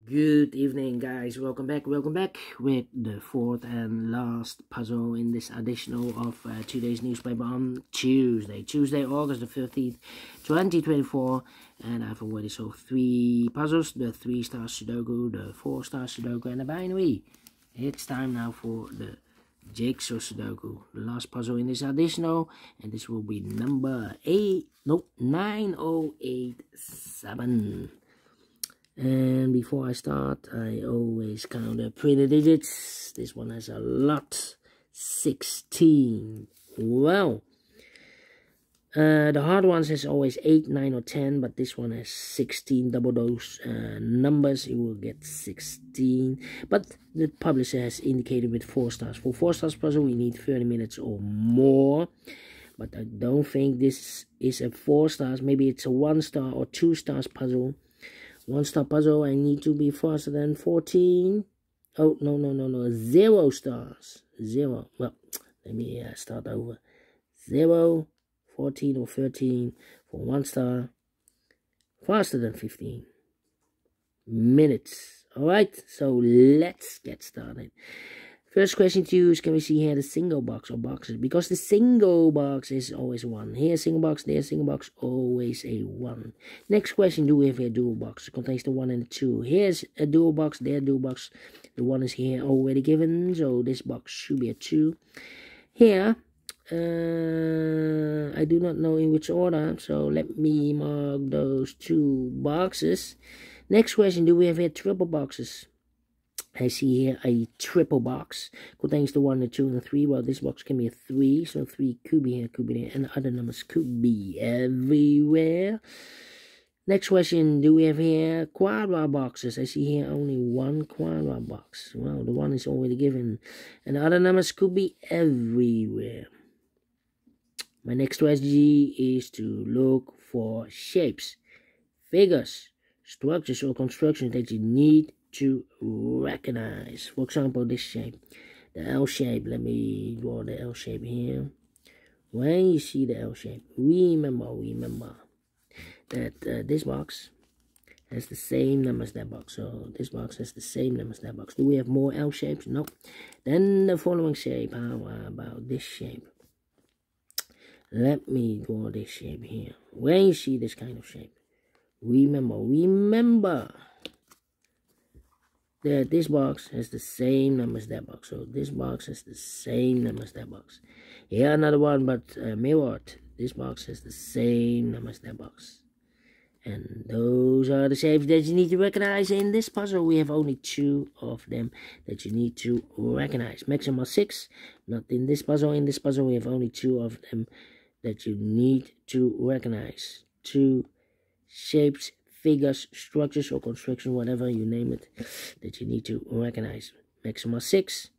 Good evening, guys. Welcome back with the fourth and last puzzle in this additional of today's newspaper on Tuesday, August the 15th, 2024. And I've already solved 3 puzzles: the 3-star Sudoku, the 4-star Sudoku, and the binary. It's time now for the JigsawSudoku, the last puzzle in this additional, and this will be number 9087. And before I start, I always count the pretty digits. This one has a lot, 16. Well, the hard ones has always 8, 9, or 10, but this one has 16. Double those numbers, you will get 16. But the publisher has indicated with 4 stars. For 4 stars puzzle, we need 30 minutes or more. But I don't think this is a 4 stars. Maybe it's a 1 star or 2 stars puzzle. 1-star puzzle, I need to be faster than 14. Oh, no. 0 stars. 0. Well, let me start over. 0, 14, or 13 for 1 star. Faster than 15 minutes. Alright, so let's get started. First question to you is, can we see here the single box or boxes? Because the single box is always 1. Here single box, there single box, always a 1. Next question, do we have here dual box? It contains the 1 and the 2. Here's a dual box, there dual box. The 1 is here already given, so this box should be a 2. Here, I do not know in which order, so let me mark those 2 boxes. Next question, do we have here triple boxes? I see here a triple box, contains the 1, the 2, and the 3. Well, this box can be a 3, so 3 could be here, could be there, and the other numbers could be everywhere. Next question, do we have here quadra boxes? I see here only 1 quadra box. Well, the 1 is already given, and the other numbers could be everywhere. My next strategy is to look for shapes, figures, structures, or constructions that you need to recognize. For example, this shape, the L shape. Let me draw the L shape here. When you see the L shape, remember that this box has the same number as that box. So this box has the same number as that box. Do we have more L shapes? No. Then the following shape. How about this shape? Let me draw this shape here. When you see this kind of shape, remember that this box has the same number as that box. So this box has the same number as that box. Here another one, but mirrored. This box has the same number as that box. And those are the shapes that you need to recognize in this puzzle. We have only 2 of them that you need to recognize. Maximum 6. Not in this puzzle. In this puzzle we have only 2 of them that you need to recognize. 2 shapes, figures, structures, or construction, whatever you name it, that you need to recognize. Maximum 6.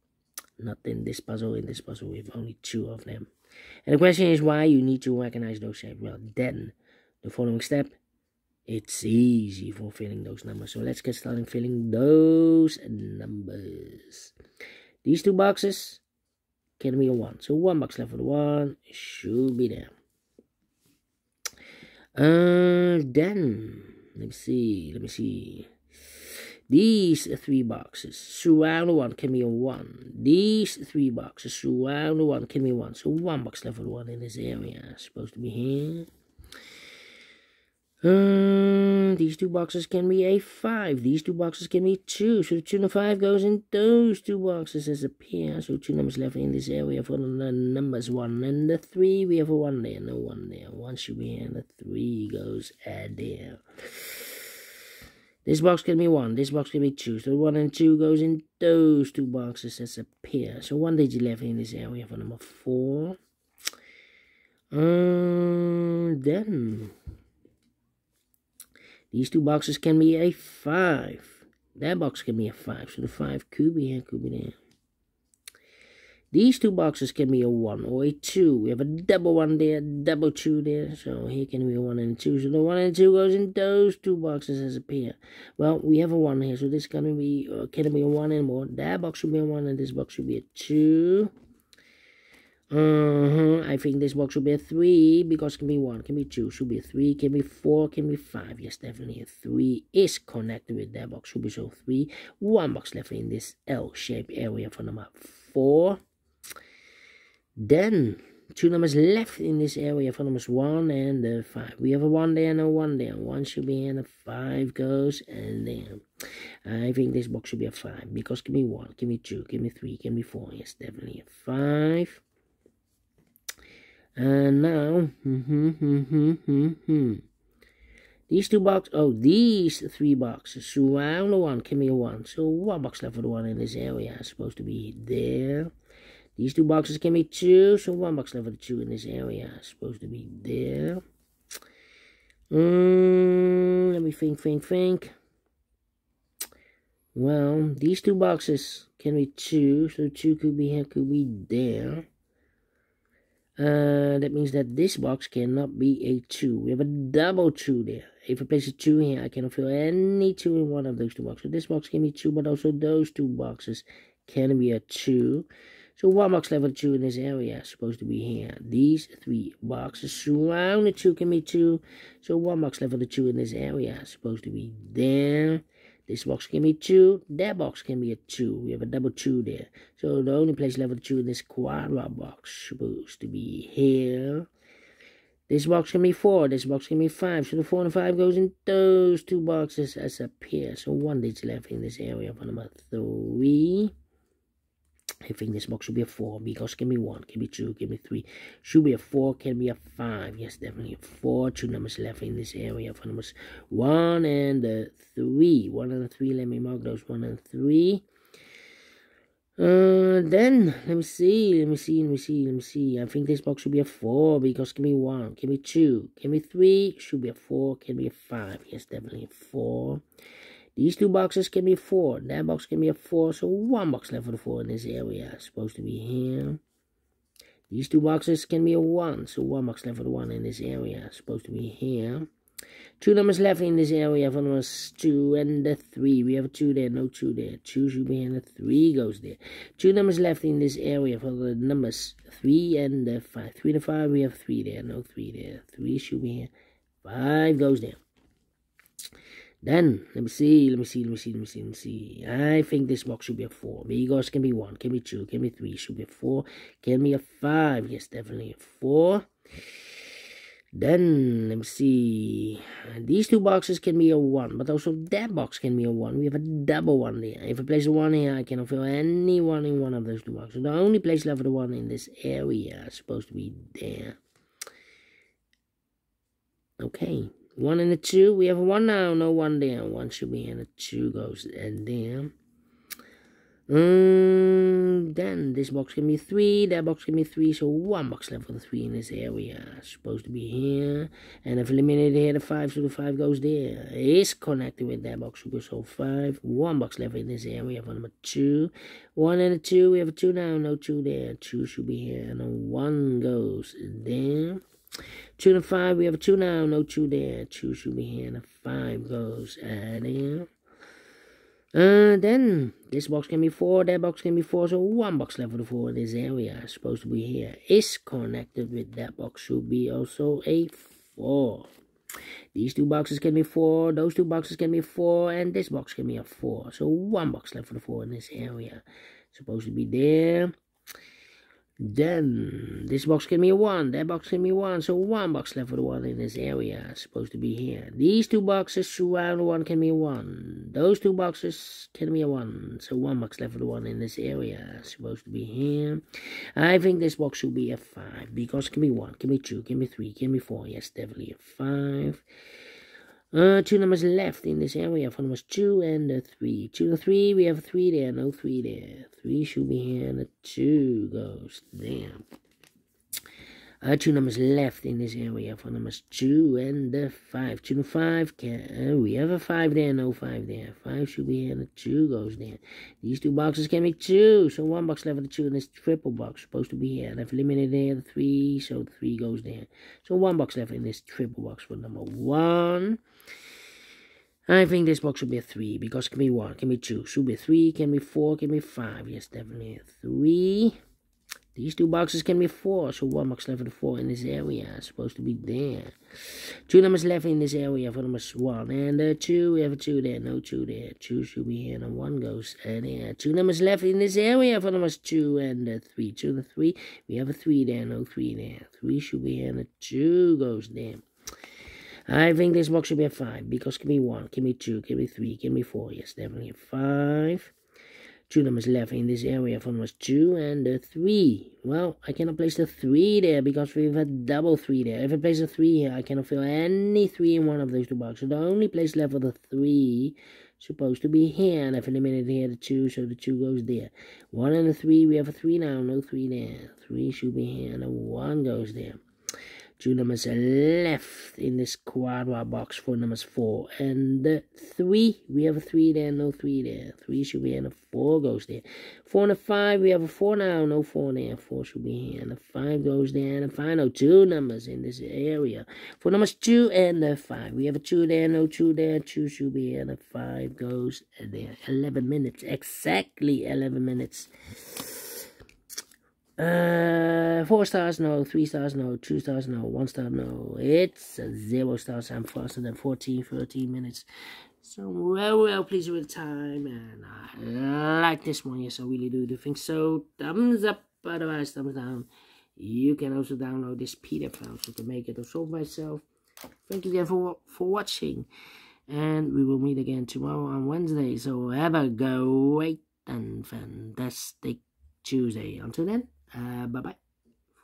Not in this puzzle. In this puzzle we have only 2 of them. And the question is why you need to recognize those shapes. Well, then the following step, it's easy for filling those numbers. So let's get started filling those numbers. These 2 boxes can be a 1. So 1 box left for the 1 should be there. Then let me see. These 3 boxes surround the 1 can be a 1. These 3 boxes surround the 1 can be 1. So 1 box left for the 1 in this area. Supposed to be here. These 2 boxes can be a 5. These 2 boxes can be 2. So the 2 and the 5 goes in those 2 boxes as a pair. So 2 numbers left in this area for the numbers 1 and the 3. We have a 1 there, no 1 there. 1 should be here and the 3 goes there. This box can be 1. This box can be 2. So 1 and 2 goes in those 2 boxes as a pair. So 1 digit left in this area for number 4. Then these 2 boxes can be a 5. That box can be a 5. So the 5 could be here, could be there. These 2 boxes can be a 1 or a 2. We have a double 1 there, double 2 there. So here can be a 1 and a 2. So the 1 and 2 goes in those 2 boxes as a pair. Well, we have a 1 here. So this can be a 1 and more. That box should be a 1 and this box should be a 2. I think this box should be a 3 because it can be 1, can be 2, should be a 3, can be 4, can be 5. Yes, definitely a 3 is connected with that box. Should be so 3. 1 box left in this L-shaped area for number 4. Then 2 numbers left in this area for numbers 1 and 5. We have a 1 there, no 1 there. 1 should be here, and a 5 goes, and then I think this box should be a 5 because give me 1, give me 2, give me 3, give me 4. Yes, definitely a 5. And now, these 2 boxes, these 3 boxes surround the 1, give me a 1. So 1 box left for the 1 in this area is supposed to be there. These 2 boxes can be 2, so 1 box left for the 2 in this area is supposed to be there. Let me think. Well, these 2 boxes can be 2, so 2 could be here, could be there. That means that this box cannot be a 2. We have a double 2 there. If I place a 2 here, I cannot fill any 2 in one of those 2 boxes. This box can be 2, but also those 2 boxes can be a 2. So 1 box left with 2 in this area is supposed to be here. These 3 boxes surround the 2 can be 2. So 1 box left with the 2 in this area is supposed to be there. This box can be 2. That box can be a 2. We have a double 2 there. So the only place left with 2 in this quadra box is supposed to be here. This box can be 4. This box can be 5. So the 4 and 5 goes in those 2 boxes as a pair. So 1 digit left in this area for number 3. I think this box should be a 4 because it can be 1, can be 2, can be 3. Should be a 4, can be a 5. Yes, definitely a 4. 2 numbers left in this area for numbers 1 and 3. 1 and 3, let me mark those 1 and 3. Then, let me see. I think this box should be a 4 because it can be 1, can be 2, can be 3. Should be a 4, can be a 5. Yes, definitely a 4. These 2 boxes can be 4. That box can be a 4. So 1 box left for the 4 in this area is supposed to be here. These 2 boxes can be a 1. So 1 box left for the 1 in this area is supposed to be here. 2 numbers left in this area for numbers 2 and 3. We have a 2 there, no 2 there. 2 should be here and the 3 goes there. 2 numbers left in this area for the numbers 3 and 5. 3 to 5, we have 3 there, no 3 there. 3 should be here. 5 goes there. Then, let me see. I think this box should be a 4. Because it can be 1, can be 2, can be 3, should be a 4, can be a 5. Yes, definitely a 4. Then, let me see. These 2 boxes can be a 1, but also that box can be a 1. We have a double 1 there. If I place a 1 here, I cannot fill any 1 in one of those 2 boxes. The only place left for the 1 in this area is supposed to be there. Okay. 1 and a 2. We have a 1 now, no 1 there. 1 should be in, a 2 goes in there. Then this box can be 3, that box can be 3, so 1 box left for the 3 in this area. It's supposed to be here. And if eliminated here, the 5, so the 5 goes there. It's connected with that box, so 5. 1 box left in this area for number 2. 1 and a 2, we have a 2 now, no 2 there. 2 should be here, and a 1 goes there. 2 and 5, we have a 2 now, no 2 there. 2 should be here, and a 5 goes there. Then, this box can be 4, that box can be 4, so 1 box left for the 4 in this area is supposed to be here. Is connected with that box, should be also a 4. These 2 boxes can be 4, those 2 boxes can be 4, and this box can be a 4. So 1 box left for the 4 in this area. Supposed to be there. Then, this box can be a 1, that box can be 1, so 1 box left for the 1 in this area is supposed to be here. These 2 boxes surround the 1 can be a 1. Those 2 boxes can be a 1, so 1 box left for the 1 in this area is supposed to be here. I think this box should be a 5, because it can be 1, can be 2, can be 3, can be 4, yes, definitely a 5. 2 numbers left in this area for numbers 2 and 3. 2 and 3, we have 3 there, no 3 there. 3 should be here, and the 2 goes there. 2 numbers left in this area for numbers 2 and 5. 2 and 5, we have a 5 there, no 5 there. 5 should be here, and the 2 goes there. These 2 boxes can be 2, so 1 box left for the 2 in this triple box, supposed to be here. And I've eliminated there the 3, so the 3 goes there. So 1 box left in this triple box for number 1. I think this box should be a 3, because it can be 1, can be 2, should be a 3, can be 4, can be 5. Yes, definitely a 3. These 2 boxes can be 4, so 1 box left for the 4 in this area. It's supposed to be there. 2 numbers left in this area for numbers 1 and 2. We have a 2 there, no 2 there. 2 should be here, and 1 goes there. 2 numbers left in this area for numbers 2 and 3. 2 and 3. We have a 3 there, no 3 there. 3 should be here, and a 2 goes there. I think this box should be a 5, because give me 1, give me 2, give me 3, give me 4. Yes, definitely a 5. 2 numbers left in this area for numbers 2 and 3. Well, I cannot place the 3 there because we have a double 3 there. If I place a 3 here, I cannot fill any 3 in one of those 2 boxes. So the only place left for the 3 supposed to be here. And I've eliminated here the 2, so the 2 goes there. 1 and a 3, we have a 3 now, no 3 there. 3 should be here, and a 1 goes there. 2 numbers left in this quadra box for numbers 4 and 3. We have a 3 there, no 3 there. 3 should be here, and a 4 goes there. 4 and a 5, we have a 4 now, no 4 there. 4 should be here, and a 5 goes there. And a final 2 numbers in this area for numbers 2 and 5. We have a 2 there, no 2 there. 2 should be here, and a 5 goes there. 11 minutes, exactly 11 minutes. 4 stars, no. 3 stars, no. 2 stars, no. 1 star, no. It's 0 stars. I'm faster than 13 minutes. So well pleased with the time, and I like this one. Yes, I really do think so. Thumbs up, otherwise thumbs down. You can also download this PDF file so to make it or solve myself. Thank you again for watching, and we will meet again tomorrow on Wednesday. So have a great and fantastic Tuesday. Until then, bye-bye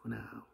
for now.